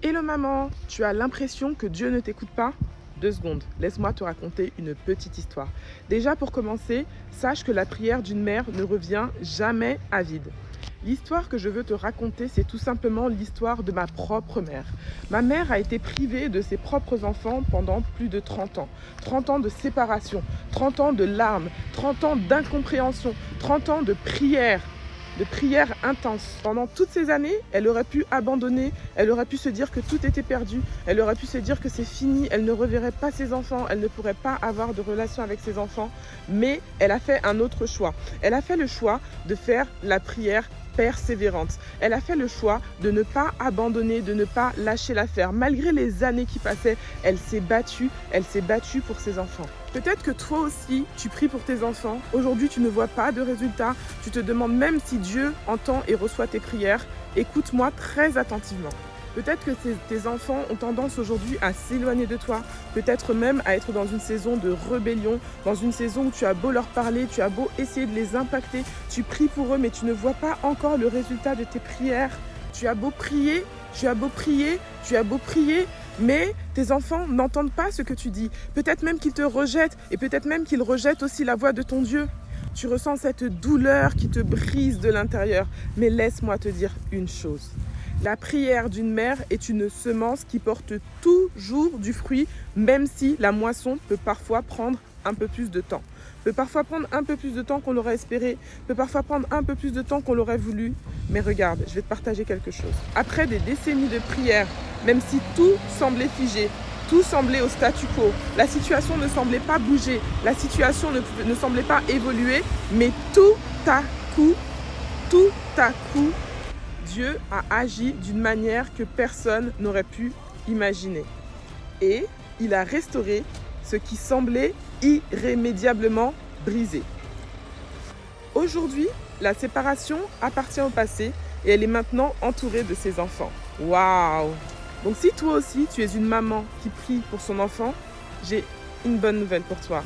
Hello maman, tu as l'impression que Dieu ne t'écoute pas? 2 secondes, laisse-moi te raconter une petite histoire. Déjà pour commencer, sache que la prière d'une mère ne revient jamais à vide. L'histoire que je veux te raconter, c'est tout simplement l'histoire de ma propre mère. Ma mère a été privée de ses propres enfants pendant plus de 30 ans. 30 ans de séparation, 30 ans de larmes, 30 ans d'incompréhension, 30 ans de prière intense. Pendant toutes ces années, elle aurait pu abandonner, elle aurait pu se dire que tout était perdu, elle aurait pu se dire que c'est fini, elle ne reverrait pas ses enfants, elle ne pourrait pas avoir de relation avec ses enfants, mais elle a fait un autre choix. Elle a fait le choix de faire la prière persévérante. Elle a fait le choix de ne pas abandonner, de ne pas lâcher l'affaire. Malgré les années qui passaient, elle s'est battue pour ses enfants. Peut-être que toi aussi, tu pries pour tes enfants. Aujourd'hui, tu ne vois pas de résultat. Tu te demandes même si Dieu entend et reçoit tes prières. Écoute-moi très attentivement. Peut-être que tes enfants ont tendance aujourd'hui à s'éloigner de toi, peut-être même à être dans une saison de rébellion, dans une saison où tu as beau leur parler, tu as beau essayer de les impacter, tu pries pour eux mais tu ne vois pas encore le résultat de tes prières. Tu as beau prier, mais tes enfants n'entendent pas ce que tu dis. Peut-être même qu'ils te rejettent et peut-être même qu'ils rejettent aussi la voix de ton Dieu. Tu ressens cette douleur qui te brise de l'intérieur. Mais laisse-moi te dire une chose. La prière d'une mère est une semence qui porte toujours du fruit, même si la moisson peut parfois prendre un peu plus de temps. Peut parfois prendre un peu plus de temps qu'on l'aurait espéré, peut parfois prendre un peu plus de temps qu'on l'aurait voulu. Mais regarde, je vais te partager quelque chose. Après des décennies de prière, même si tout semblait figé, tout semblait au statu quo, la situation ne semblait pas bouger, la situation ne semblait pas évoluer, mais tout à coup, Dieu a agi d'une manière que personne n'aurait pu imaginer. Et il a restauré ce qui semblait irrémédiablement brisé. Aujourd'hui, la séparation appartient au passé et elle est maintenant entourée de ses enfants. Waouh! Donc si toi aussi tu es une maman qui prie pour son enfant, j'ai une bonne nouvelle pour toi.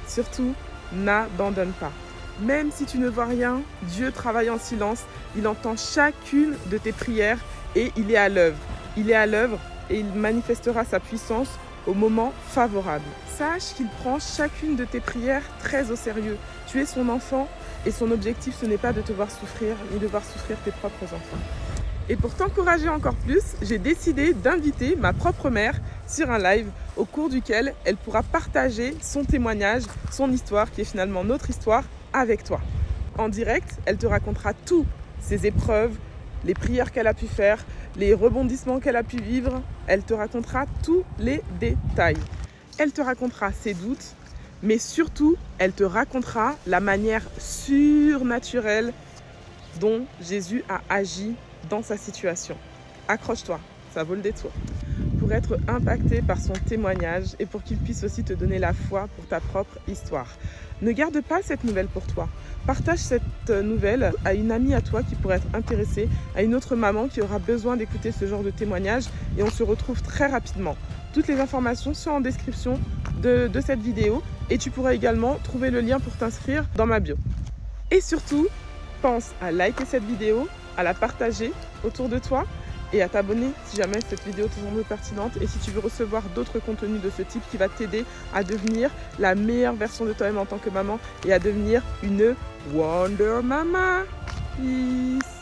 Surtout, n'abandonne pas. Même si tu ne vois rien, Dieu travaille en silence, il entend chacune de tes prières et il est à l'œuvre. Il est à l'œuvre et il manifestera sa puissance au moment favorable. Sache qu'il prend chacune de tes prières très au sérieux. Tu es son enfant et son objectif ce n'est pas de te voir souffrir ni de voir souffrir tes propres enfants. Et pour t'encourager encore plus, j'ai décidé d'inviter ma propre mère sur un live au cours duquel elle pourra partager son témoignage, son histoire qui est finalement notre histoire avec toi. En direct, elle te racontera tout, ses épreuves, les prières qu'elle a pu faire, les rebondissements qu'elle a pu vivre. Elle te racontera tous les détails. Elle te racontera ses doutes, mais surtout, elle te racontera la manière surnaturelle dont Jésus a agi dans sa situation. Accroche-toi, ça vaut le détour. Pour être impacté par son témoignage et pour qu'il puisse aussi te donner la foi pour ta propre histoire. Ne garde pas cette nouvelle pour toi. Partage cette nouvelle à une amie à toi qui pourrait être intéressée, à une autre maman qui aura besoin d'écouter ce genre de témoignage et on se retrouve très rapidement. Toutes les informations sont en description de cette vidéo et tu pourras également trouver le lien pour t'inscrire dans ma bio. Et surtout, pense à liker cette vidéo, à la partager autour de toi et à t'abonner si jamais cette vidéo te semble pertinente et si tu veux recevoir d'autres contenus de ce type qui va t'aider à devenir la meilleure version de toi-même en tant que maman et à devenir une Wonder Mama. Peace.